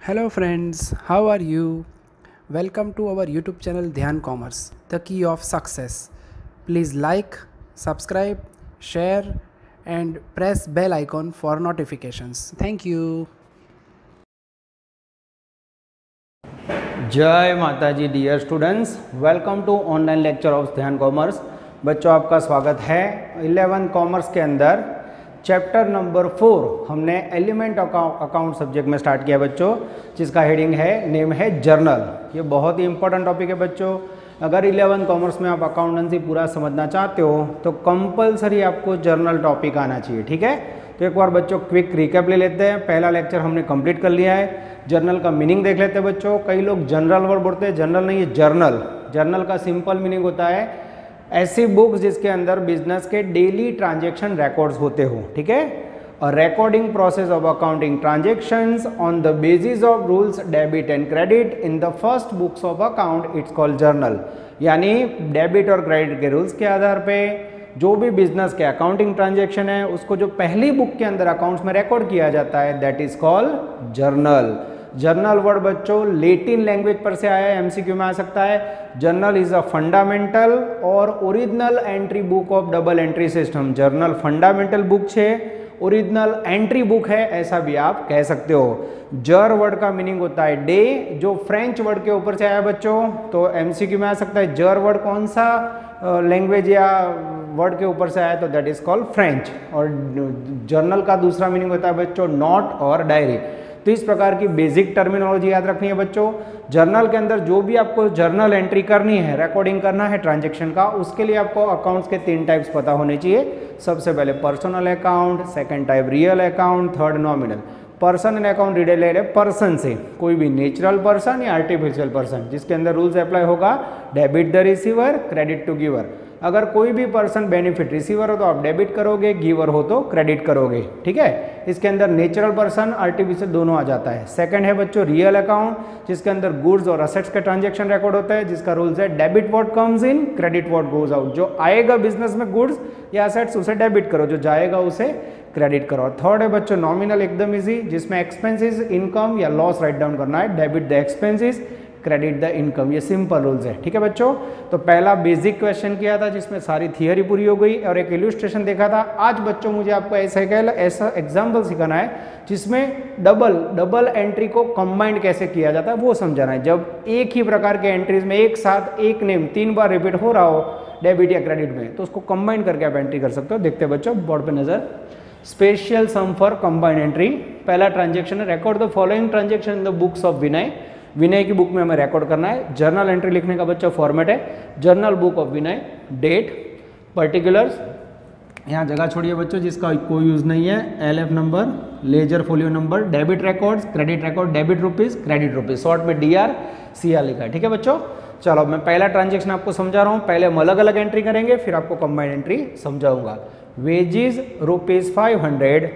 Hello friends, how are you? Welcome to our YouTube channel Dhyan Commerce, the key of success. Please like, subscribe, share and press bell icon for notifications. Thank you. जय Mata ji dear students, welcome to online lecture of Dhyan commerce. बच्चों आपका स्वागत है। 11 commerce के अंदर chapter number 4 हमने element account subject में start किया बच्चों, जिसका हेडिंग है नेम है जर्नल। ये बहुत ही इंपॉर्टेंट टॉपिक है बच्चों। अगर 11 कॉमर्स में आप अकाउंटेंसी पूरा समझना चाहते हो तो कंपलसरी आपको जर्नल टॉपिक आना चाहिए, ठीक है। तो एक बार बच्चों क्विक रिकैप ले लेते हैं। पहला लेक्चर हमने कंप्लीट कर लिया है। जर्नल का मीनिंग देख लेते हैं बच्चों। कई लोग जनरल वर्ड बोलते हैं, जनरल नहीं है जर्नल। जर्नल का सिंपल मीनिंग होता है ऐसी बुक्स जिसके अंदर बिजनेस के डेली ट्रांजेक्शन रिकॉर्ड्स होते हो, ठीक है। और recording process of accounting transactions on the basis of rules debit and credit in the first books of account, it's called journal. यानी डेबिट और क्रेडिट के रूल्स के आधार पे जो भी बिजनेस के अकाउंटिंग ट्रांजेक्शन है उसको जो पहली बुक के अंदर अकाउंट्स में रिकॉर्ड किया जाता है, that is called journal. Journal word बच्चों लेटिन लैंग्वेज पर से आया है, एमसीक्यू में आ सकता है। जर्नल इज अ फंडामेंटल और original entry book of double entry system. Journal fundamental book है, ओरिजिनल एंट्री बुक है, ऐसा भी आप कह सकते हो। जर वर्ड का मीनिंग होता है डे, जो फ्रेंच वर्ड के ऊपर से आया बच्चों, तो एमसीक्यू में आ सकता है। जर वर्ड कौन सा लैंग्वेज या वर्ड के ऊपर से आया, तो दैट इज कॉल्ड फ्रेंच। और जर्नल का दूसरा मीनिंग होता है बच्चों नोट और डायरी। तो इस प्रकार की बेसिक टर्मिनोलॉजी याद रखनी है बच्चों। जर्नल के अंदर जो भी आपको जर्नल एंट्री करनी है, रिकॉर्डिंग करना है ट्रांजैक्शन का, उसके लिए आपको अकाउंट्स के 3 टाइप्स पता होने चाहिए। सबसे पहले personal account, second type real account, third nominal. Personal account related है पर्सन से, कोई भी नेचुरल पर्सन या आर्टिफिशियल पर्सन, जिसके अंदर रूल्स अप्लाई होगा debit the receiver, credit to giver. अगर कोई भी पर्सन बेनिफिट रिसीवर हो तो आप डेबिट करोगे, गिवर हो तो क्रेडिट करोगे, ठीक है। इसके अंदर नेचुरल पर्सन आर्टिफिशियल दोनों आ जाता है। सेकंड है बच्चों रियल अकाउंट, जिसके अंदर गुड्स और असेट्स का ट्रांजैक्शन रिकॉर्ड होता है, जिसका रूल्स है debit what comes in, credit what goes out. जो आएगा बिजनेस में गुड्स या असेट्स उसे डेबिट करो, जो जाएगा उसे क्रेडिट करो। और थर्ड है बच्चों नॉमिनल, एकदम इजी, जिसमें एक्सपेंसेस, इनकम या लॉस राइट डाउन करना है। Debit the expenses, credit the income, ये सिंपल रूल्स है, ठीक है बच्चों। तो पहला बेसिक क्वेश्चन किया था जिसमें सारी थियरी पूरी हो गई और एक इल्यूस्ट्रेशन देखा था। आज बच्चों मुझे आपको ऐसा एग्जाम्पल सिखाना है जिसमें डबल एंट्री को कंबाइंड कैसे किया जाता है वो समझाना है। जब एक ही प्रकार के एंट्रीज में एक साथ एक नेम 3 बार रिपीट हो रहा हो डेबिट या क्रेडिट में, तो उसको कंबाइन करके आप एंट्री कर सकते हो। देखते हैं बच्चों बोर्ड पे नजर। Special sum for combined entry. पहला ट्रांजेक्शन है record the following transaction in the books of Vinay. Vinay की बुक में हमें रिकॉर्ड करना है। जर्नल एंट्री लिखने का बच्चा फॉर्मेट है journal book of Vinay. Date, particulars, यहाँ जगह छोड़िए बच्चों जिसका कोई यूज नहीं है। LF number, ledger folio number, debit records, credit record, debit rupees, credit rupees, short में डीआर सीआर लिखा है, ठीक है बच्चों। चलो मैं पहला ट्रांजेक्शन आपको समझा रहा हूँ। पहले हम अलग अलग एंट्री करेंगे, फिर आपको कंबाइंड एंट्री समझाऊंगा। Wages ₹500,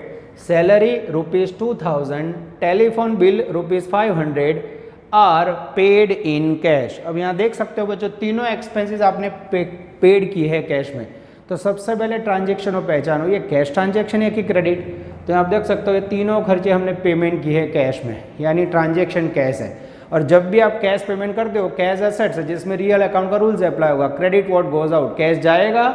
salary ₹2000, telephone bill ₹500 are paid in cash. अब यहाँ देख सकते हो बच्चों तीनों एक्सपेंसेस आपने पेड की है कैश में। तो सबसे पहले ट्रांजेक्शन को पहचानो, ये कैश ट्रांजेक्शन है कि क्रेडिट। तो आप देख सकते हो ये तीनों खर्चे हमने पेमेंट की है कैश में, यानी ट्रांजेक्शन कैश है। और जब भी आप कैश पेमेंट करते हो, कैश एसेट्स है जिसमें रियल अकाउंट का रूल्स अप्लाई होगा। Credit what goes out, cash जाएगा,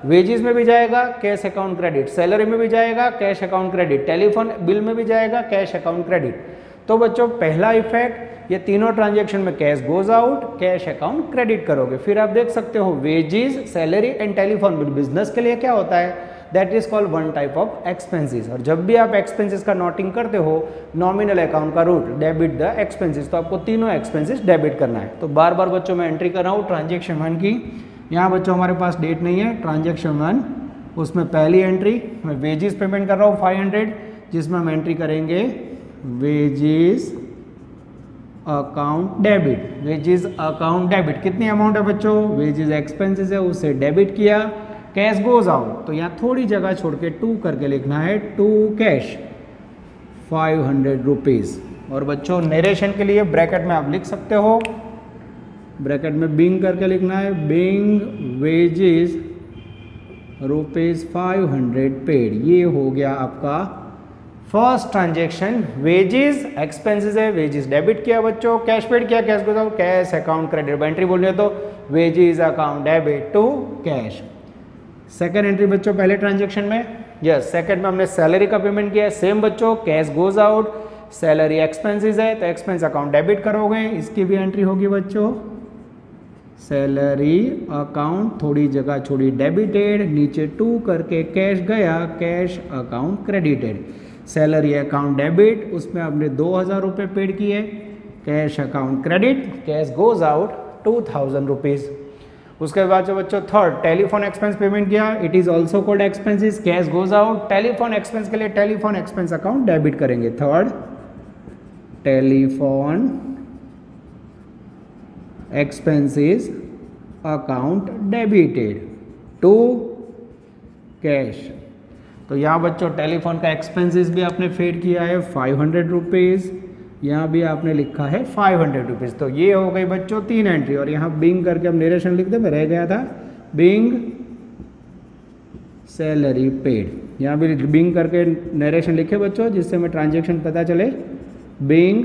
वेजेस में भी जाएगा, कैश अकाउंट क्रेडिट, सैलरी में भी जाएगा, cash account credit, telephone bill में भी जाएगा, कैश अकाउंट क्रेडिट। तो बच्चों पहला इफेक्ट, ये तीनों ट्रांजेक्शन में cash goes out, cash account credit करोगे। फिर आप देख सकते हो wages, salary and telephone bill business के लिए क्या होता है, that is called one type of expenses. और जब भी आप एक्सपेंसेस का नोटिंग करते हो, नॉमिनल अकाउंट का रूट डेबिट द एक्सपेंसेस, तो आपको तीनों एक्सपेंसेस डेबिट करना है। तो बार बार बच्चों मैं एंट्री कर रहा हूँ ट्रांजेक्शन 1 की। यहाँ बच्चों हमारे पास डेट नहीं है, ट्रांजेक्शन 1, उसमें पहली एंट्री मैं वेजेस पेमेंट कर रहा हूँ 500, जिसमें हम एंट्री करेंगे wages account debit. Wages account debit कितनी अमाउंट है बच्चों, वेजेस एक्सपेंसेस है उसे डेबिट किया, कैश गोज आउट। तो यहाँ थोड़ी जगह छोड़ के 2 करके लिखना है, टू कैश ₹500। और बच्चों नरेशन के लिए ब्रैकेट में आप लिख सकते हो, ब्रैकेट में बिंग करके लिखना है, बिंग वेजेस ₹500 पेड। ये हो गया आपका फर्स्ट ट्रांजेक्शन वेजेस एक्सपेंसेस है, वेजेस डेबिट किया बच्चों, कैश पेड किया, cash goes out, cash account credit. Entry बोल रहे हो तो wages account debit to cash. Second entry बच्चों पहले ट्रांजेक्शन में, यस सेकंड में हमने सैलरी का पेमेंट किया है, सेम बच्चों cash goes out, salary expenses है तो एक्सपेंस अकाउंट डेबिट करोगे, इसकी भी एंट्री होगी बच्चों सैलरी अकाउंट, थोड़ी जगह छोड़ी डेबिटेड, नीचे टू करके कैश गया, cash account credited. Salary account debit, उसमें आपने 2000 रुपये पेड किए, cash account credit, cash goes out 2000 rupees. उसके बाद जो बच्चों थर्ड टेलीफोन एक्सपेंस पेमेंट किया, it is also called expenses, cash goes out, telephone expense के लिए टेलीफोन एक्सपेंस अकाउंट डेबिट करेंगे। Third telephone expenses account debited to cash. तो यहाँ बच्चों टेलीफोन का एक्सपेंसेस भी आपने पेड किया है 500 रुपीज़, यहाँ भी आपने लिखा है 500 रुपीज़। तो ये हो गई बच्चों 3 एंट्री। और यहाँ बिंग करके हम नरेशन लिख दे, मैं रह गया था बिंग सैलरी पेड, यहाँ भी बिंग करके नरेशन लिखे बच्चों जिससे हमें ट्रांजेक्शन पता चले। बिंग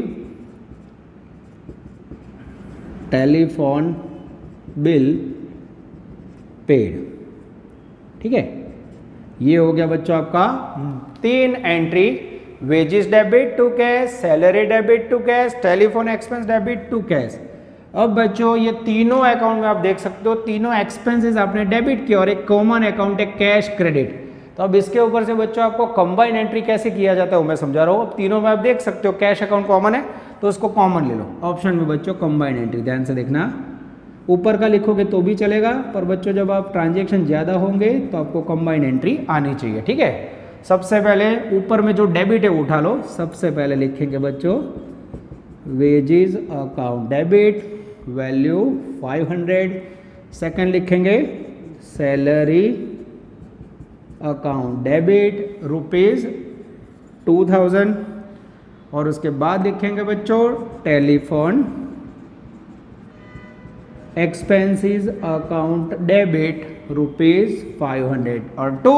टेलीफोन बिल पेड, ठीक है। ये हो गया बच्चों आपका 3 entry, wages debit to cash, salary debit to cash, telephone expense debit to cash. अब बच्चों ये तीनों अकाउंट में आप देख सकते हो तीनों एक्सपेंसेस आपने डेबिट किया और एक कॉमन अकाउंट है कैश क्रेडिट। तो अब इसके ऊपर से बच्चों आपको कंबाइन एंट्री कैसे किया जाता है वो मैं समझा रहा हूँ। अब तीनों में आप देख सकते हो कैश अकाउंट कॉमन है तो उसको कॉमन ले लो। ऑप्शन में बच्चों कंबाइन एंट्री, ध्यान से देखना, ऊपर का लिखोगे तो भी चलेगा, पर बच्चों जब आप ट्रांजेक्शन ज़्यादा होंगे तो आपको कंबाइन एंट्री आनी चाहिए, ठीक है। सबसे पहले ऊपर में जो डेबिट है उठा लो, सबसे पहले लिखेंगे बच्चों wages account debit value 500, second लिखेंगे सैलरी अकाउंट डेबिट रुपीज़ 2000 और उसके बाद लिखेंगे बच्चों telephone expenses account debit rupees 500 और 2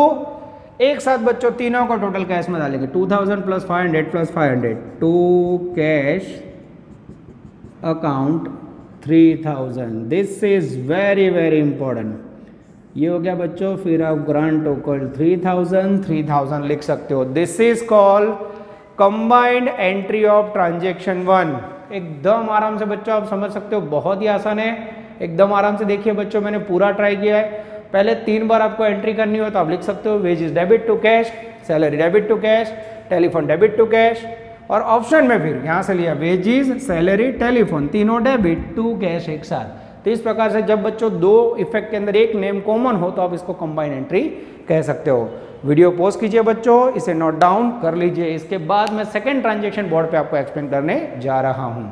एक साथ बच्चों तीनों को टोटल कैश में डालेंगे 2000 plus 500 plus 500 to cash account 3000। This is very very important. ये हो गया बच्चों, फिर आप ग्रांड टोटल 3000 लिख सकते हो। This is called combined entry of transaction 1। एकदम आराम से बच्चों आप समझ सकते हो, बहुत ही आसान है, एकदम आराम से देखिए बच्चों, मैंने पूरा ट्राई किया है। पहले 3 बार आपको एंट्री करनी हो तो आप लिख सकते हो wages debit to cash, salary debit to cash, telephone debit to cash, और ऑप्शन में फिर यहाँ से लिया वेजेस सैलरी टेलीफोन तीनों डेबिट टू कैश एक साथ। तो इस प्रकार से जब बच्चों 2 इफेक्ट के अंदर एक नेम कॉमन हो तो आप इसको कंबाइन एंट्री कह सकते हो। वीडियो पॉज कीजिए बच्चों, इसे नोट डाउन कर लीजिए। इसके बाद मैं सेकंड ट्रांजेक्शन बोर्ड पे आपको एक्सप्लेन करने जा रहा हूँ।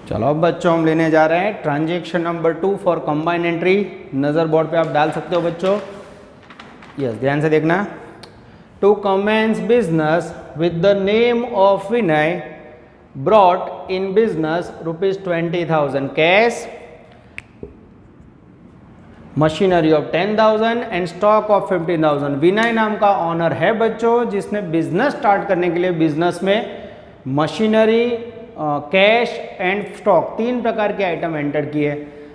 चलो अब बच्चों हम लेने जा रहे हैं transaction number 2 for combine entry. नज़र बोर्ड पे आप डाल सकते हो बच्चों, यस ध्यान से देखना। To commence business with the name of Vinay brought in business ₹20,000 cash, machinery of 10,000 and stock of 15,000। Vinay नाम का ऑनर है बच्चों जिसने बिजनेस स्टार्ट करने के लिए बिजनेस में मशीनरी, कैश एंड स्टॉक 3 प्रकार के आइटम एंटर किए।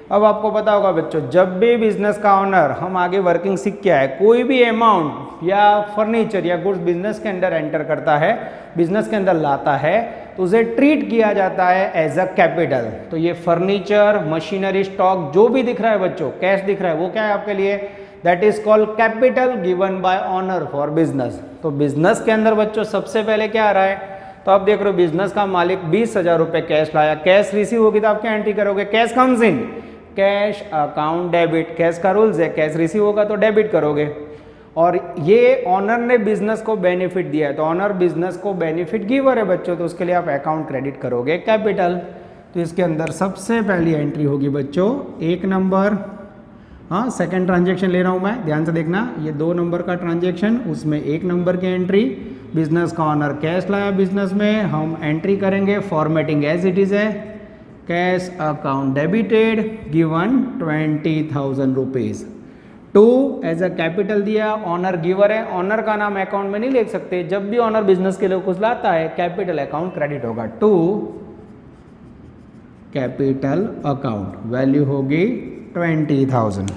अब आपको पता होगा बच्चों, जब भी बिजनेस का ऑनर, हम आगे वर्किंग सीख के आए, कोई भी अमाउंट या फर्नीचर या गुड्स बिजनेस के अंदर एंटर करता है, बिजनेस के अंदर लाता है, तो उसे ट्रीट किया जाता है एज अ कैपिटल। तो ये फर्नीचर, मशीनरी, स्टॉक जो भी दिख रहा है बच्चों, कैश दिख रहा है, वो क्या है आपके लिए, that is called capital given by honour for business. तो बिजनेस के अंदर बच्चों सबसे पहले क्या आ रहा है, तो आप देख रहे हो बिजनेस का मालिक 20,000 रुपये कैश लाया, कैश रिसीव होगी तो आप क्या एंट्री करोगे, cash comes in, cash account debit, cash का रूल्स है, कैश रिसीव होगा तो डेबिट करोगे। और ये ऑनर ने बिजनेस को बेनिफिट दिया है तो ऑनर बिजनेस को बेनिफिट गिवर है बच्चों, तो उसके लिए आप अकाउंट क्रेडिट करोगे कैपिटल। तो इसके अंदर सबसे पहली एंट्री होगी बच्चों 1 नंबर, हाँ सेकंड ट्रांजेक्शन ले रहा हूँ मैं, ध्यान से देखना, ये 2 नंबर का ट्रांजेक्शन, उसमें 1 नंबर की एंट्री, बिजनेस का ऑनर कैश लाया बिजनेस में, हम एंट्री करेंगे फॉर्मेटिंग एज इट इज है, cash account debited given 20,000 rupees to as a capital दिया, ऑनर गिवर है, ऑनर का नाम अकाउंट में नहीं लिख सकते, जब भी ऑनर बिजनेस के लिए कुछ लाता है कैपिटल अकाउंट क्रेडिट होगा, टू कैपिटल अकाउंट, वैल्यू होगी 20,000।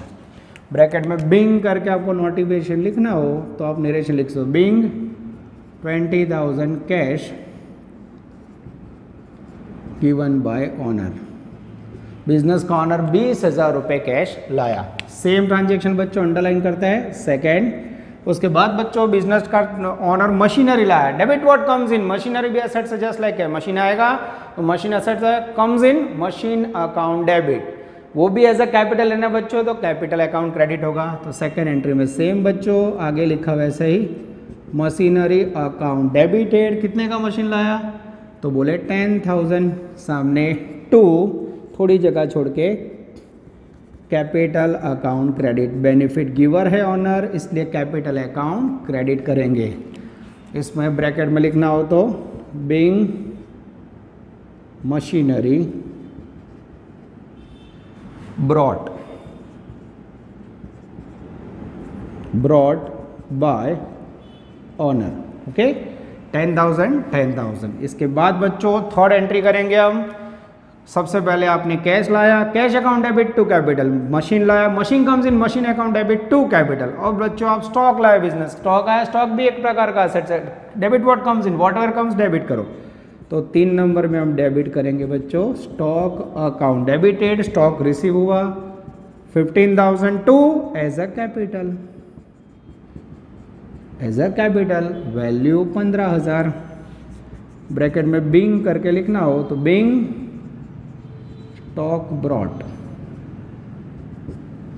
ब्रैकेट में बिंग करके आपको नोटिफिकेशन लिखना हो तो आप नरेशन लिख सकते हो, being 20,000 cash given by owner, business का ऑनर 20,000 रुपये कैश लाया। सेम ट्रांजेक्शन बच्चों अंडरलाइन करता है सेकेंड। उसके बाद बच्चों बिजनेस का ऑनर मशीनरी लाया, debit what comes in, machinery भी एसेट से जस्ट लाइक है, मशीन आएगा तो machine asset comes in machine account debit, वो भी एज अ कैपिटल लेना बच्चों तो कैपिटल अकाउंट क्रेडिट होगा। तो सेकेंड एंट्री में सेम बच्चों आगे लिखा वैसे ही, मशीनरी अकाउंट डेबिटेड, कितने का मशीन लाया तो बोले 10,000, सामने टू, थोड़ी जगह छोड़ के capital account credit, benefit giver है ऑनर इसलिए कैपिटल अकाउंट क्रेडिट करेंगे। इसमें ब्रैकेट में लिखना हो तो being machinery brought by owner, okay 10,000। इसके बाद बच्चों थर्ड एंट्री करेंगे हम। सबसे पहले आपने कैश लाया, cash account debit to capital, machine लाया, machine comes in machine account debit to capital. और बच्चों आप स्टॉक लाए, बिजनेस स्टॉक आया, स्टॉक भी एक प्रकार का एसेट है, debit what comes in, whatever comes debit करो। तो 3 नंबर में हम डेबिट करेंगे बच्चों, stock account debited, stock receive हुआ 15,000 to as a capital, value 15,000। Bracket में बिंग करके लिखना हो तो बिंग स्टॉक ब्रॉट,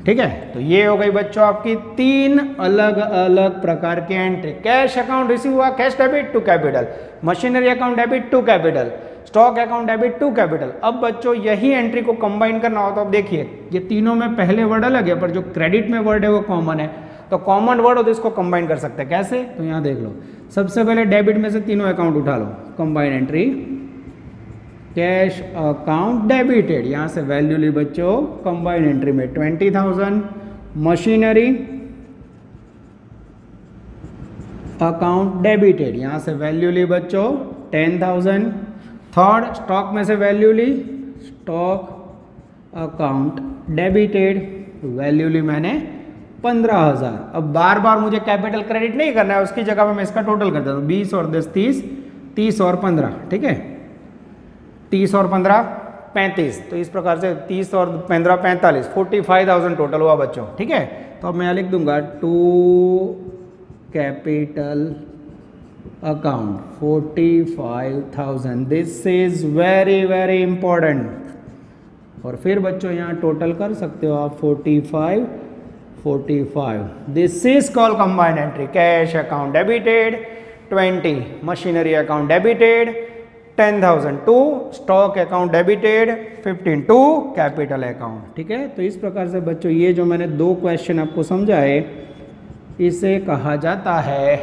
ठीक है। तो ये हो गई बच्चों आपकी 3 अलग अलग प्रकार की एंट्री, कैश अकाउंट रिसीव हुआ cash debit to capital, machinery account debit to capital, stock account debit to capital. अब बच्चों यही एंट्री को कंबाइन करना हो तो अब देखिए ये तीनों में पहले वर्ड अलग है पर जो क्रेडिट में वर्ड है वो कॉमन है, तो कॉमन वर्ड हो तो इसको कंबाइन कर सकते हैं। कैसे, तो यहाँ देख लो, सबसे पहले डेबिट में से तीनों अकाउंट उठा लो, combine entry cash account debited, यहाँ से वैल्यू ली बच्चों कंबाइन एंट्री में 20,000, मशीनरी अकाउंट डेबिटेड, यहाँ से वैल्यू ली बच्चों 10,000, थर्ड स्टॉक में से वैल्यू ली स्टॉक अकाउंट डेबिटेड, वैल्यू ली मैंने 15,000। अब बार बार मुझे कैपिटल क्रेडिट नहीं करना है, उसकी जगह पे मैं इसका टोटल कर देता हूँ, 20 और 10 30, 30 और 15, ठीक है, 30 और 15 35, तो इस प्रकार से 30 और 15 45, 45,000 टोटल हुआ बच्चों, ठीक है। तो अब मैं यहाँ लिख दूंगा to capital account 45,000, this is very very important. और फिर बच्चों यहाँ टोटल कर सकते हो आप 45, this is called combined entry, cash account debited 20, machinery account debited 10,000 to stock account debited 15 to capital account, ठीक है। तो इस प्रकार से बच्चों ये जो मैंने 2 क्वेश्चन आपको समझाए इसे कहा जाता है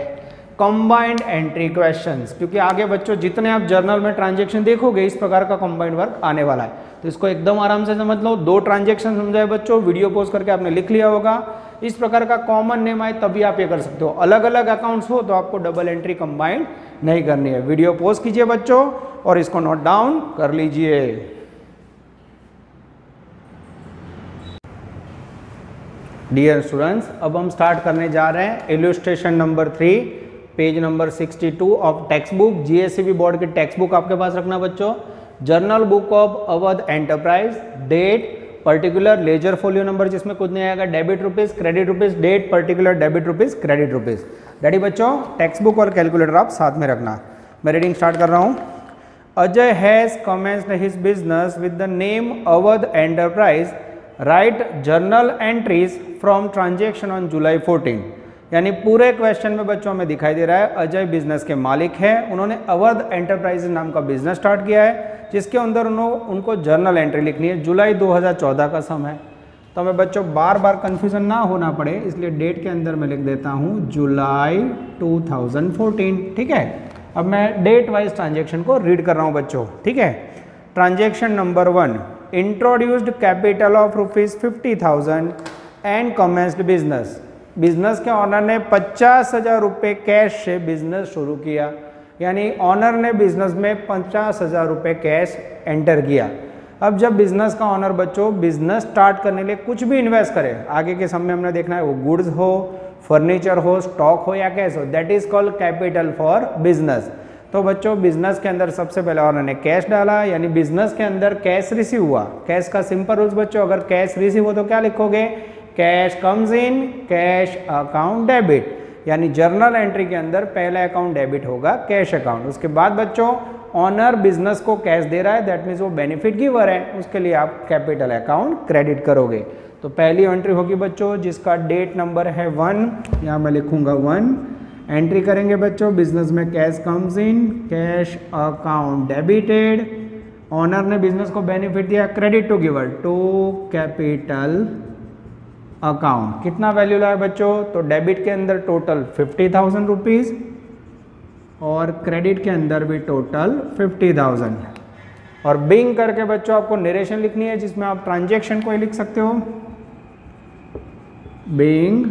कंबाइंड एंट्री क्वेश्चंस, क्योंकि आगे बच्चों जितने आप जर्नल में ट्रांजैक्शन देखोगे इस प्रकार का कंबाइंड वर्क आने वाला है, तो इसको एकदम आराम से समझ लो। 2 ट्रांजैक्शन समझाए बच्चों, वीडियो पॉज करके आपने लिख लिया होगा। इस प्रकार का कॉमन नेम आए तभी आप ये कर सकते हो, अलग अलग अकाउंट्स हो तो आपको डबल एंट्री कंबाइंड नहीं करनी है। वीडियो पॉज कीजिए बच्चों और इसको नोट डाउन कर लीजिए। डियर स्टूडेंट्स, अब हम स्टार्ट करने जा रहे हैं illustration number 3, page number 62 of text book. GSCB board की टेक्स्ट बुक आपके पास रखना बच्चों। Journal book of Awadh enterprise, date particular, ledger folio number जिसमें कुछ नहीं आएगा, debit rupees credit rupees, date particular debit rupees credit rupees. Ready बच्चों, टेक्स्ट बुक और कैलकुलेटर आप साथ में रखना। मैं रीडिंग स्टार्ट कर रहा हूँ। Ajay has commenced his business with the name Awadh enterprise, right journal entries from transaction on July 14। यानी पूरे क्वेश्चन में बच्चों में दिखाई दे रहा है अजय बिजनेस के मालिक हैं, उन्होंने अवध एंटरप्राइज नाम का बिजनेस स्टार्ट किया है जिसके अंदर उनको जर्नल एंट्री लिखनी है। जुलाई 2014 का समय, तो हमें बच्चों बार बार कन्फ्यूजन ना होना पड़े इसलिए डेट के अंदर मैं लिख देता हूँ जुलाई 2014, ठीक है। अब मैं डेट वाइज ट्रांजेक्शन को रीड कर रहा हूँ बच्चों, ठीक है। Transaction number 1, introduced capital of ₹50,000 and commenced business. Business के ऑनर ने 50,000 रुपये कैश से बिजनेस शुरू किया, यानी ऑनर ने बिजनेस में 50,000 रुपये कैश एंटर किया। अब जब बिजनेस का ऑनर बच्चों बिजनेस स्टार्ट करने के लिए कुछ भी इन्वेस्ट करे, आगे के समय हमने देखना है वो गुड्स हो, फर्नीचर हो, स्टॉक हो या कैश हो, that is called capital for business. तो बच्चों बिजनेस के अंदर सबसे पहले ऑनर ने कैश डाला, यानी बिजनेस के अंदर कैश रिसीव हुआ। कैश का सिंपल रूल्स बच्चों, अगर कैश रिसीव हो तो क्या लिखोगे, cash comes in cash account debit, यानी जर्नल एंट्री के अंदर पहला अकाउंट डेबिट होगा कैश अकाउंट। उसके बाद बच्चों ऑनर बिजनेस को कैश दे रहा है, दैट मीन्स वो बेनिफिट गिवर है, उसके लिए आप कैपिटल अकाउंट क्रेडिट करोगे। तो पहली एंट्री होगी बच्चों जिसका डेट नंबर है 1, यहाँ मैं लिखूंगा 1। एंट्री करेंगे बच्चों बिजनेस में cash comes in cash account debited, owner ने बिजनेस को बेनिफिट दिया credit to giver to capital account. कितना वैल्यू लाया बच्चों, तो डेबिट के अंदर टोटल 50,000 रुपीज और क्रेडिट के अंदर भी टोटल 50,000। और बिंग करके बच्चों आपको नरेशन लिखनी है जिसमें आप ट्रांजैक्शन को ही लिख सकते हो, बिंग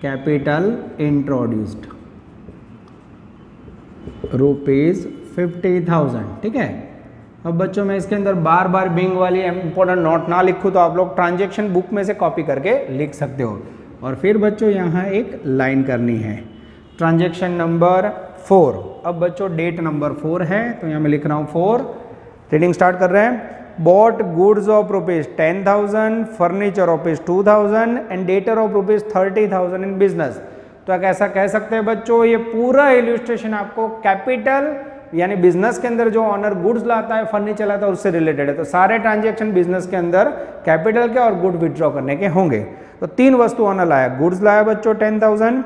कैपिटल इंट्रोड्यूस्ड रुपीज 50,000। ठीक है, अब बच्चों मैं इसके अंदर बार बार बिंग वाली इंपॉर्टेंट नोट ना लिखूं तो आप लोग ट्रांजैक्शन बुक में से कॉपी करके लिख सकते हो। और फिर बच्चों यहाँ एक लाइन करनी है, ट्रांजैक्शन नंबर 4। अब बच्चों डेट नंबर 4 है तो यहाँ मैं लिख रहा हूँ 4। रीडिंग स्टार्ट कर रहे हैं। Bought goods of rupees 10,000, furniture of rupees 2,000 and debtor of rupees 30,000 in business. तो ऐसा कह सकते हैं बच्चों ये पूरा इल्यूस्ट्रेशन आपको कैपिटल यानी बिजनेस के अंदर जो ऑनर गुड्स लाता है, फर्नीचर लाता है, उससे रिलेटेड है। तो सारे ट्रांजैक्शन बिजनेस के अंदर कैपिटल के और गुड विड्रॉ करने के होंगे। तो 3 वस्तु ऑनर लाया, गुड्स लाया बच्चों 10,000,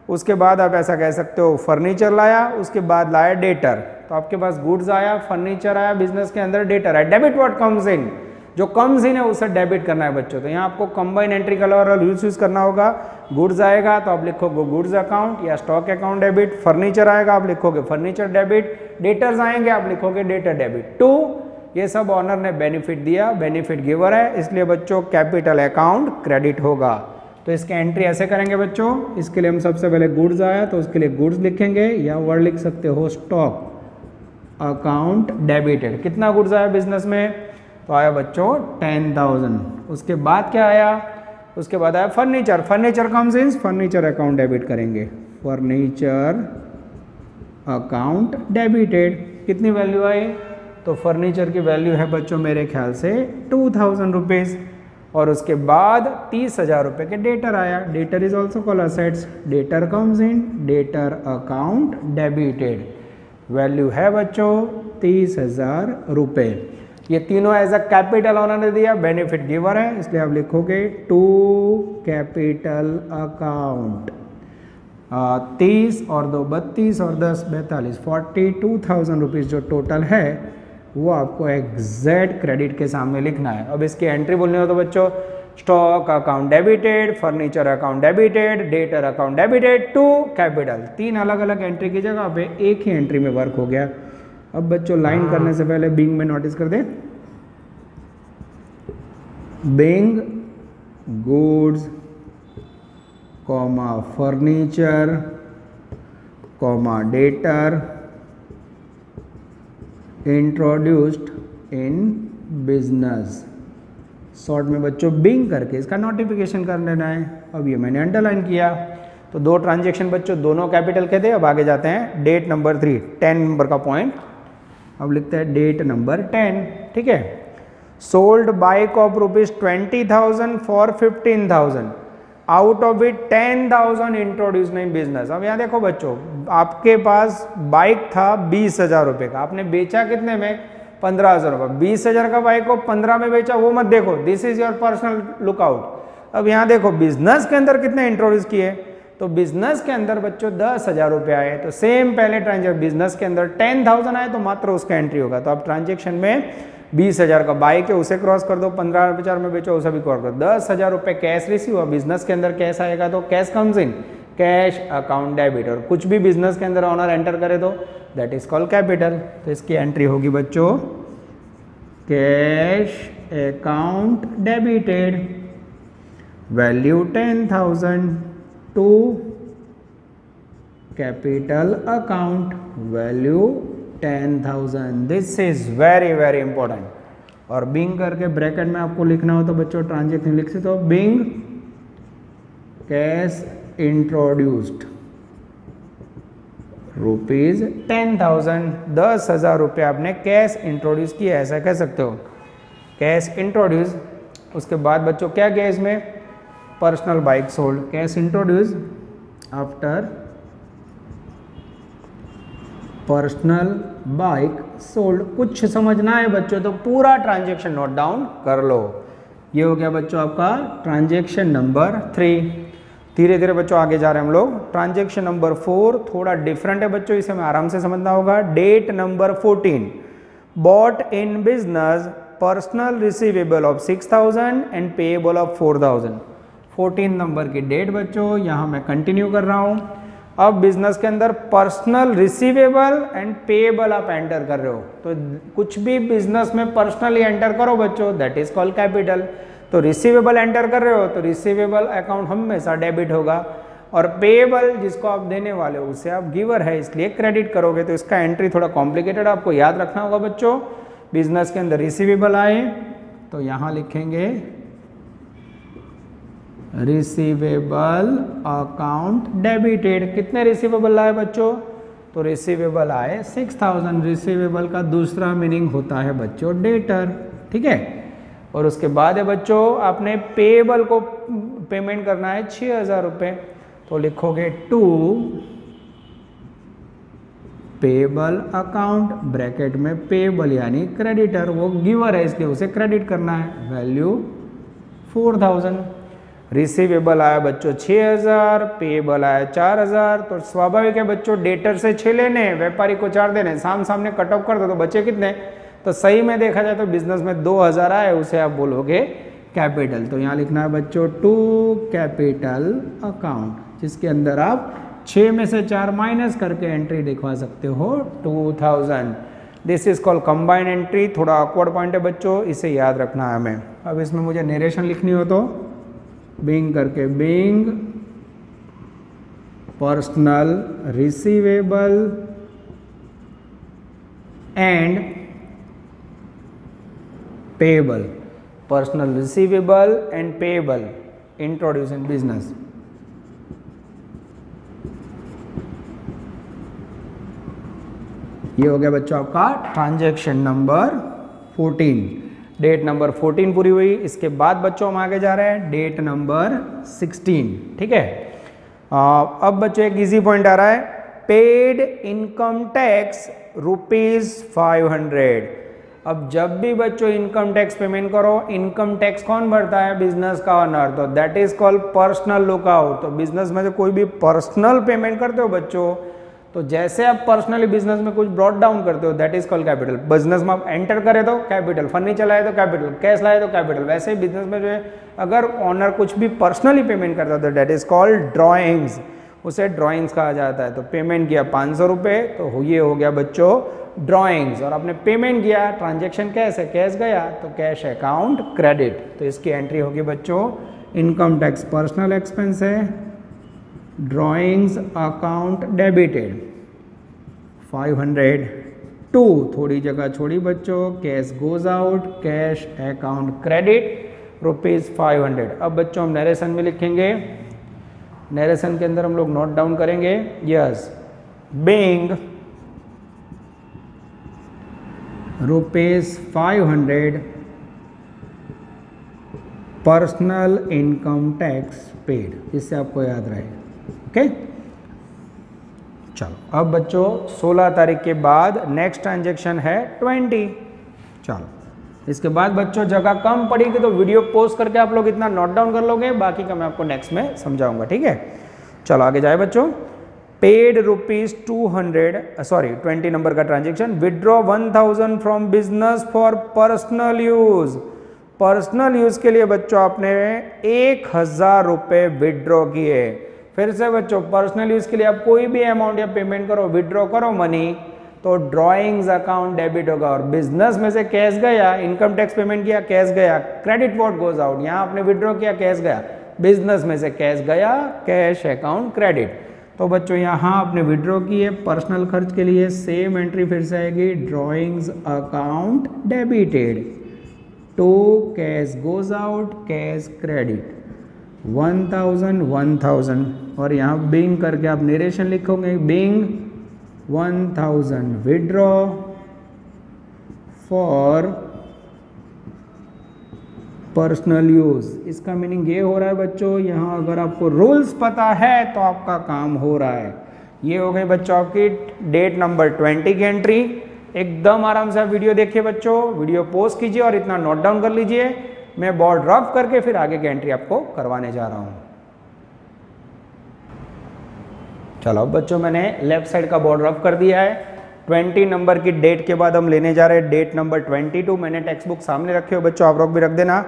उसके बाद आप ऐसा कह सकते हो फर्नीचर लाया, उसके बाद लाया डेटर। तो आपके पास गुड्स आया, फर्नीचर आया, बिजनेस के अंदर डेटर है। डेबिट व्हाट कम्स इन, जो कम्स इन है उसे डेबिट करना है बच्चों। तो यहाँ आपको कंबाइन एंट्री कलर यूज करना होगा। गुड्स आएगा तो आप लिखोगे गुड्स अकाउंट या स्टॉक अकाउंट डेबिट, फर्नीचर आएगा आप लिखोगे फर्नीचर डेबिट, डेटर्स आएंगे आप लिखोगे डेटर डेबिट। 2 ये सब ऑनर ने बेनिफिट दिया, बेनिफिट गिवर है, इसलिए बच्चों कैपिटल अकाउंट क्रेडिट होगा। तो इसके एंट्री ऐसे करेंगे बच्चों। इसके लिए हम सबसे पहले गुड्स आया तो उसके लिए गुड्स लिखेंगे या वर्ड लिख सकते हो स्टॉक अकाउंट डेबिटेड। कितना गुड्स आया बिजनेस में, तो आया बच्चों 10,000। उसके बाद क्या आया, उसके बाद आया furniture, furniture comes in furniture account debit करेंगे, फर्नीचर अकाउंट डेबिटेड। कितनी वैल्यू आई, तो फर्नीचर की वैल्यू है बच्चों मेरे ख्याल से 2,000 रुपीज़। और उसके बाद 30,000 रुपये के डेटर आया, debtor is also called assets, debtor comes in debtor account debited. Value है बच्चों 30,000 रुपये। ये तीनों एज अ कैपिटल ऑनर ने दिया, बेनिफिट गिवर है, इसलिए आप लिखोगे टू कैपिटल अकाउंट। 30 और 2 32 और 10 42 42,000 रुपीज़ जो टोटल है वो आपको एग्जैक्ट क्रेडिट के सामने लिखना है। अब इसकी एंट्री बोलनी हो तो बच्चों stock account debited, furniture account debited, debtor account debited to capital. 3 अलग अलग एंट्री की जगह पे एक ही एंट्री में वर्क हो गया। अब बच्चों लाइन करने से पहले बिंग में नोटिस कर दे, being goods comma furniture comma debtor introduced in business. Short में बच्चों बिंग करके इसका नोटिफिकेशन कर लेना है। अब ये मैंने अंडरलाइन किया। तो 2 ट्रांजैक्शन बच्चों दोनों कैपिटल के थे। अब आगे जाते हैं डेट नंबर 3, 10 नंबर का पॉइंट। अब लिखते हैं डेट नंबर 10। ठीक है, sold bike of rupees 20,000 for 15,000, out of it 10,000 introduce in business. अब यहाँ देखो बच्चों आपके पास बाइक था 20,000 रुपये का, आपने बेचा कितने में 15,000 रुपये। 20,000 का बाइक को 15 में बेचा वो मत देखो, this is your personal lookout. अब यहाँ देखो बिजनेस के अंदर कितने इंट्रोड्यूस किए, तो बिजनेस के अंदर बच्चों 10,000 रुपये आए। तो सेम पहले ट्रांजेक्शन बिजनेस के अंदर 10,000 आए तो मात्र उसका एंट्री होगा। तो अब ट्रांजेक्शन में 20,000 का बाइक है उसे क्रॉस कर दो, 15,000 में बेचो उसे भी क्रॉस कर दो। 10,000 रुपये कैश रिसीव हुआ, बिजनेस के अंदर कैश आएगा तो cash comes in cash account debit. और कुछ भी बिजनेस के अंदर ऑनर एंटर करे तो दैट इज कॉल्ड कैपिटल। तो इसकी एंट्री होगी बच्चों cash account debited. Value 10,000 to capital account, value 10,000। This is very very important. और बिंग करके ब्रैकेट में आपको लिखना हो तो बच्चों ट्रांजेक्शन लिख सकते हो, बिंग कैश इंट्रोड्यूस्ड रुपीज 10,000, 10,000 रुपये आपने कैश इंट्रोड्यूस किया, ऐसा कह सकते हो, कैश इंट्रोड्यूस। उसके बाद बच्चों क्या किया इसमें, personal bike sold, cash introduce after personal bike sold. कुछ समझना है बच्चों तो पूरा ट्रांजेक्शन नोट डाउन कर लो। ये हो गया बच्चों आपका ट्रांजेक्शन नंबर 3। धीरे धीरे बच्चों आगे जा रहे हैं हम लोग। ट्रांजेक्शन नंबर 4 थोड़ा डिफरेंट है बच्चों, इसे हमें आराम से समझना होगा। Date number 14, bought in business personal receivable of 6,000 and payable of 4,000। 14 number की डेट बच्चों, यहाँ मैं कंटिन्यू कर रहा हूँ। अब बिजनेस के अंदर पर्सनल रिसीवेबल एंड पेएबल आप एंटर कर रहे हो, तो कुछ भी बिजनेस में पर्सनली एंटर करो बच्चों, दैट इज कॉल्ड कैपिटल। तो रिसीवेबल एंटर कर रहे हो तो रिसीवेबल अकाउंट हमेशा डेबिट होगा, और पेएबल जिसको आप देने वाले हो उसे आप गिवर है इसलिए क्रेडिट करोगे। तो इसका एंट्री थोड़ा कॉम्प्लिकेटेड आपको याद रखना होगा बच्चों। बिजनेस के अंदर रिसीवेबल आए तो यहाँ लिखेंगे रिसीवेबल अकाउंट डेबिटेड। कितने रिसीवेबल लाए बच्चों, तो रिसीवेबल आए 6,000। रिसीवेबल का दूसरा मीनिंग होता है बच्चों डेटर, ठीक है। और उसके बाद है बच्चों आपने पेएबल को पेमेंट करना है 6,000 रुपये, तो लिखोगे टू पेएबल अकाउंट, ब्रैकेट में पेएबल यानी क्रेडिटर, वो गिवर है इसलिए उसे क्रेडिट करना है, वैल्यू 4,000। रिसीवेबल आया बच्चों 6,000, पेएबल आया 4,000। तो स्वाभाविक है बच्चों डेटर से 6 लेने, व्यापारी को 4 देने, सामने कट ऑफ कर दो तो बचे कितने, तो सही में देखा जाए तो बिजनेस में 2,000 आए, उसे आप बोलोगे कैपिटल। तो यहाँ लिखना है बच्चों टू कैपिटल अकाउंट, जिसके अंदर आप 6 में से 4 माइनस करके एंट्री दिखवा सकते हो 2,000। This is called combined entry. थोड़ा ऑकवर्ड पॉइंट है बच्चों, इसे याद रखना है हमें। अब इसमें मुझे नरेशन लिखनी हो तो बिंग करके being personal receivable and payable, personal receivable and payable introduce in business. ये हो गया बच्चों आपका ट्रांजैक्शन नंबर 14। डेट नंबर 14 पूरी हुई। इसके बाद बच्चों हम आगे जा रहे हैं डेट नंबर 16, ठीक है। अब बच्चों एक इजी पॉइंट आ रहा है, पेड इनकम टैक्स ₹500। अब जब भी बच्चों इनकम टैक्स पेमेंट करो, इनकम टैक्स कौन भरता है, बिजनेस का ओनर, तो that is called personal lookout. तो बिजनेस में से कोई भी पर्सनल पेमेंट करते हो बच्चों, तो जैसे आप पर्सनली बिजनेस में कुछ ब्रॉट डाउन करते हो that is called capital. Business में आप एंटर करे तो कैपिटल, फर्नीचर लाए तो कैपिटल, कैश लाए तो कैपिटल। वैसे ही बिजनेस में जो है अगर ओनर कुछ भी पर्सनली पेमेंट करता है तो दैट इज कॉल्ड ड्रॉइंग्स, उसे ड्रॉइंग्स कहा जाता है। तो पेमेंट किया 500 रुपये, तो ये हो गया बच्चों ड्रॉइंग्स। और आपने पेमेंट किया, ट्रांजेक्शन कैश है, कैश गया तो कैश अकाउंट क्रेडिट। तो इसकी एंट्री होगी बच्चों इनकम टैक्स पर्सनल एक्सपेंस है, ड्रॉइंग्स अकाउंट डेबिटेड 500 टू, थोड़ी जगह छोड़ी बच्चों, cash goes out, cash account credit ₹500। अब बच्चों हम नरेशन में लिखेंगे, नरेशन के अंदर हम लोग नोट डाउन करेंगे, yes being ₹500 personal income tax paid, इससे आपको याद रहे, ओके। चलो अब बच्चों 16 तारीख के बाद नेक्स्ट ट्रांजेक्शन है 20। चलो इसके बाद बच्चों जगह कम पड़ेगी तो वीडियो पॉज करके आप लोग इतना नोट डाउन कर लोगे, बाकी का मैं आपको नेक्स्ट में समझाऊंगा, ठीक है। चलो आगे जाए बच्चों। पेड ₹20 नंबर का transaction, withdraw 1,000 from business for personal use. Personal use के लिए बच्चों आपने 1,000 रुपये विड्रॉ किए। फिर से बच्चों पर्सनल यूज के लिए आप कोई भी अमाउंट या पेमेंट करो, विड्रॉ करो मनी, तो ड्रॉइंग्स अकाउंट डेबिट होगा। और बिजनेस में से कैश गया, इनकम टैक्स पेमेंट किया, कैश गया, क्रेडिट व्हाट गोज आउट। यहाँ आपने विड्रॉ किया, कैश गया, बिजनेस में से कैश गया, कैश अकाउंट क्रेडिट। तो बच्चों यहाँ आपने विड्रॉ की है पर्सनल खर्च के लिए, सेम एंट्री फिर से आएगी, drawings account debited to cash goes out, cash credit 1000 1000 और यहाँ बिंग करके आप नरेशन लिखोगे, being 1000 withdraw for personal use. इसका मीनिंग ये हो रहा है बच्चों, यहाँ अगर आपको रूल्स पता है तो आपका काम हो रहा है। ये हो गई बच्चों आपकी डेट नंबर 20 की एंट्री। एकदम आराम से आप वीडियो देखिए बच्चों, वीडियो पॉज कीजिए और इतना नोट डाउन कर लीजिए। मैं बोर्ड रफ करके फिर आगे की एंट्री आपको करवाने जा रहा हूँ। चलो अब बच्चों मैंने लेफ्ट साइड का बोर्ड रफ कर दिया है। 20 नंबर की डेट के बाद हम लेने जा रहे हैं डेट नंबर 22। मैंने टेक्स्ट बुक सामने रखे हो बच्चों, आप लोग भी रख देना।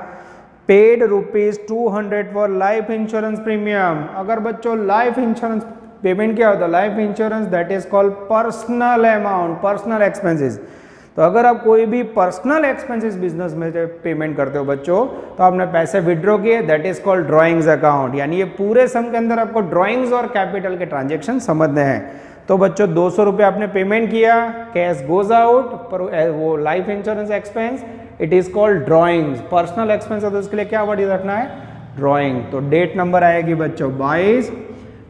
Paid ₹200 for life insurance premium. अगर बच्चों लाइफ इंश्योरेंस पेमेंट क्या होता है, life insurance that is called personal amount, personal expenses. तो अगर आप कोई भी पर्सनल एक्सपेंसेस बिजनेस में पेमेंट करते हो बच्चों, तो आपने पैसे विड्रॉ किए, that is called drawings account. यानी ये पूरे सम के अंदर आपको ड्रॉइंग्स और कैपिटल के ट्रांजेक्शन समझने हैं। तो बच्चों 200 रुपये आपने पेमेंट किया, कैश गोज आउट, पर वो life insurance expense it is called drawings. Personal expense है तो उसके लिए क्या वर्ड रखना है, ड्रॉइंग। तो डेट नंबर आएगी बच्चों 22,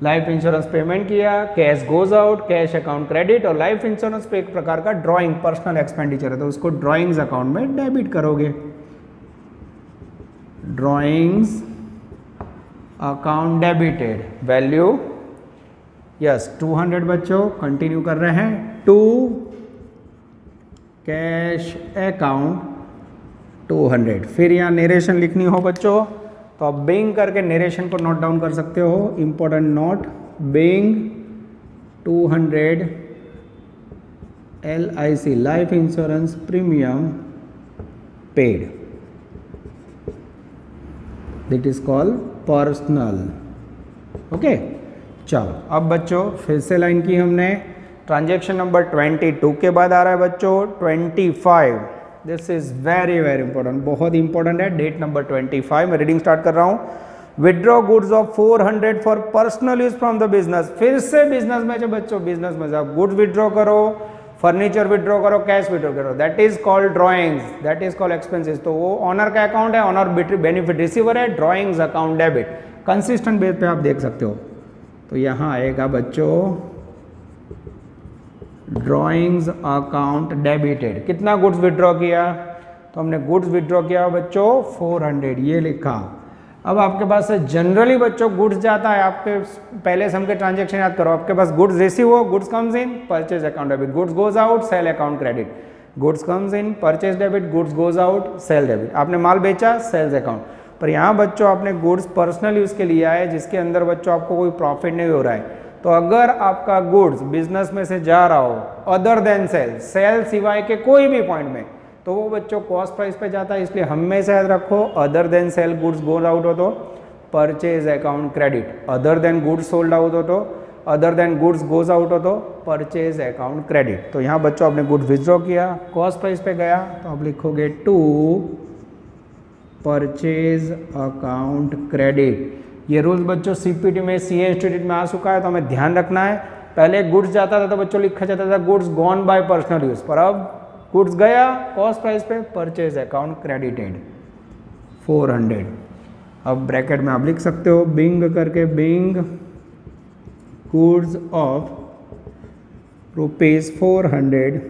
लाइफ इंश्योरेंस पेमेंट किया, cash goes out, cash account credit. और लाइफ इंश्योरेंस पे एक प्रकार का ड्रॉइंग पर्सनल एक्सपेंडिचर है तो उसको ड्रॉइंग्स अकाउंट में डेबिट करोगे। Drawings account debited, value yes 200 बच्चों, कंटिन्यू कर रहे हैं, टू कैश अकाउंट 200। फिर यहाँ नरेशन लिखनी हो बच्चों तो आप बिंग करके नरेशन को नोट डाउन कर सकते हो, important note, being 200 LIC life insurance premium paid, that is called personal. Okay चलो अब बच्चों फिर से लाइन की हमने। ट्रांजैक्शन नंबर 22 के बाद आ रहा है बच्चों 25। दिस इज वेरी इंपॉर्टेंट, बहुत इंपॉर्टेंट है। डेट नंबर 25 मैं रीडिंग स्टार्ट कर रहा हूँ। Withdraw goods of 400 for personal use from the business. फिर से बिजनेस में जो बच्चों बिजनेस में आप गुड्स विड्रॉ करो, फर्नीचर विड्रॉ करो, कैश विड्रॉ करो, that is called drawings, that is called expenses. तो वो ऑनर का अकाउंट है, ऑनर बेनिफिट रिसीवर है, drawings account debit. Consistent base पे आप देख सकते हो। तो यहाँ आएगा बच्चों ड्रॉइंग्स अकाउंट डेबिटेड। कितना गुड्स विड्रॉ किया, तो हमने गुड्स विड्रॉ किया बच्चों 400, ये लिखा। अब आपके पास से जनरली बच्चों गुड्स जाता है, आपके पहले सम के ट्रांजेक्शन याद करो, आपके पास गुड्स रिसीव हो, goods comes in, purchase account debit, goods goes out, sale account credit, goods comes in, purchase debit, goods goes out, sale debit. आपने माल बेचा, सेल्स अकाउंट। पर यहाँ बच्चों आपने गुड्स पर्सनल यूज के लिए है जिसके अंदर बच्चों आपको कोई प्रॉफिट नहीं हो रहा है। तो अगर आपका गुड्स बिजनेस में से जा रहा हो अदर देन सेल, सेल सिवाय के कोई भी पॉइंट में, तो वो बच्चों कॉस्ट प्राइस पे जाता है। इसलिए हमेशा याद रखो other than sell goods goes out हो तो purchase account credit, other than goods sold out हो तो, other than goods goes out हो तो परचेज अकाउंट क्रेडिट। तो यहाँ बच्चों आपने गुड्स विड्रॉ किया, कॉस्ट प्राइस पे गया तो आप लिखोगे टू परचेज अकाउंट क्रेडिट। ये रूल्स बच्चों सीपीटी में, सीए इंस्टीट्यूट में आ चुका है तो हमें ध्यान रखना है। पहले गुड्स जाता था तो बच्चों लिखा जाता था goods gone by personal use, पर अब गुड्स गया कॉस्ट प्राइस पे, परचेज अकाउंट क्रेडिटेड 400। अब ब्रैकेट में आप लिख सकते हो बिंग करके, Bing goods of ₹400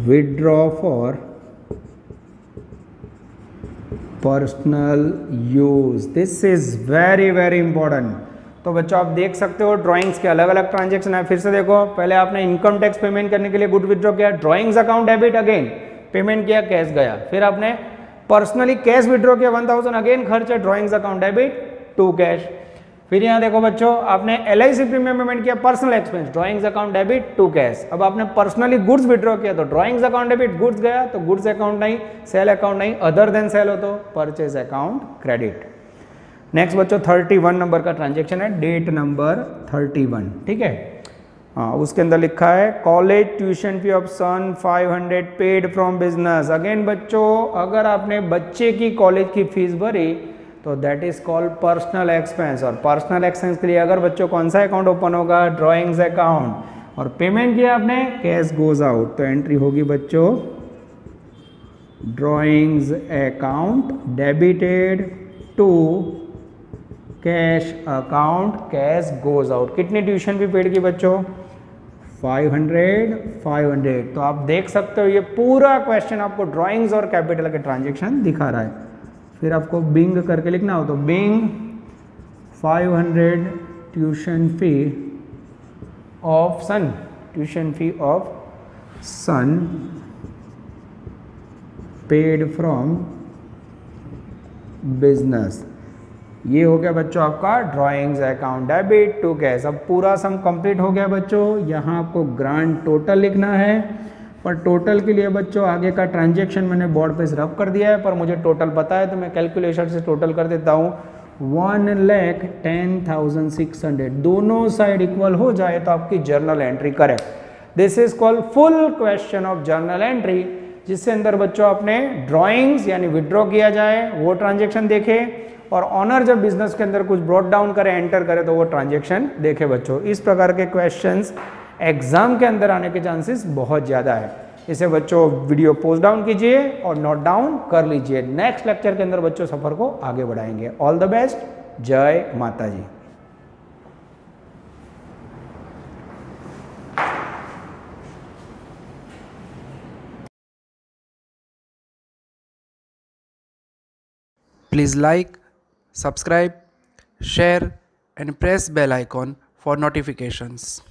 withdraw for personal use. This is very important. तो बच्चों आप देख सकते हो ड्राइंग्स के अलग अलग ट्रांजेक्शन है। फिर से देखो, पहले आपने इनकम टैक्स पेमेंट करने के लिए गुड विड्रॉ किया, drawings account debit, again payment किया, कैश गया। फिर आपने पर्सनली कैश विड्रॉ किया 1000, अगेन खर्च है, drawings account debit to cash. फिर यहाँ देखो बच्चों आपने LIC प्रीमियम पेमेंट किया, personal expense, drawings account debit to cash. अब आपने पर्सनली गुड्स विड्रॉ किया तो ड्राइंग्स अकाउंट डेबिट, गुड्स गया तो गुड्स अकाउंट नहीं, सेल अकाउंट नहीं, अदर देन सेल हो तो परचेज अकाउंट क्रेडिट। नेक्स्ट बच्चों 31 नंबर का ट्रांजेक्शन है, डेट नंबर 31, ठीक है। हाँ, उसके अंदर लिखा है college tuition fee of son 500 paid from business. Again बच्चों अगर आपने बच्चे की कॉलेज की फीस भरी तो that is called personal expense. और पर्सनल एक्सपेंस के लिए अगर बच्चों कौन सा अकाउंट ओपन होगा, ड्रॉइंग्स अकाउंट। और पेमेंट किया आपने, कैश गोज आउट, तो एंट्री होगी बच्चों drawings account debited to cash account, cash goes out. कितनी ट्यूशन फी पेड की बच्चों, 500। तो आप देख सकते हो ये पूरा क्वेश्चन आपको ड्राइंग्स और कैपिटल के ट्रांजेक्शन दिखा रहा है। फिर आपको बिंग करके लिखना हो तो being 500 tuition fee of son, tuition fee of son paid from business. ये हो गया बच्चों आपका drawings account debit to cash. अब पूरा सम कंप्लीट हो गया बच्चों। यहाँ आपको ग्रांड टोटल लिखना है, पर टोटल के लिए बच्चों आगे का ट्रांजैक्शन मैंने बोर्ड पे रफ कर दिया है, पर मुझे टोटल पता है तो मैं कैलकुलेटर से टोटल कर देता हूँ। 1,10,600 दोनों साइड इक्वल हो जाए तो आपकी journal entry correct. This is called full question of journal entry, जिससे अंदर बच्चों अपने ड्रॉइंग्स यानी विड्रॉ किया जाए वो ट्रांजेक्शन देखे, और ऑनर जब बिजनेस के अंदर कुछ ब्रॉट डाउन करे, एंटर करे, तो वो ट्रांजैक्शन देखे बच्चों। इस प्रकार के क्वेश्चंस एग्जाम के अंदर आने के चांसेस बहुत ज़्यादा है। इसे बच्चों वीडियो पोस्ट डाउन कीजिए और नोट डाउन कर लीजिए। नेक्स्ट लेक्चर के अंदर बच्चों सफर को आगे बढ़ाएंगे। ऑल द बेस्ट, जय माता जी। Please like, subscribe, share and press bell icon for notifications.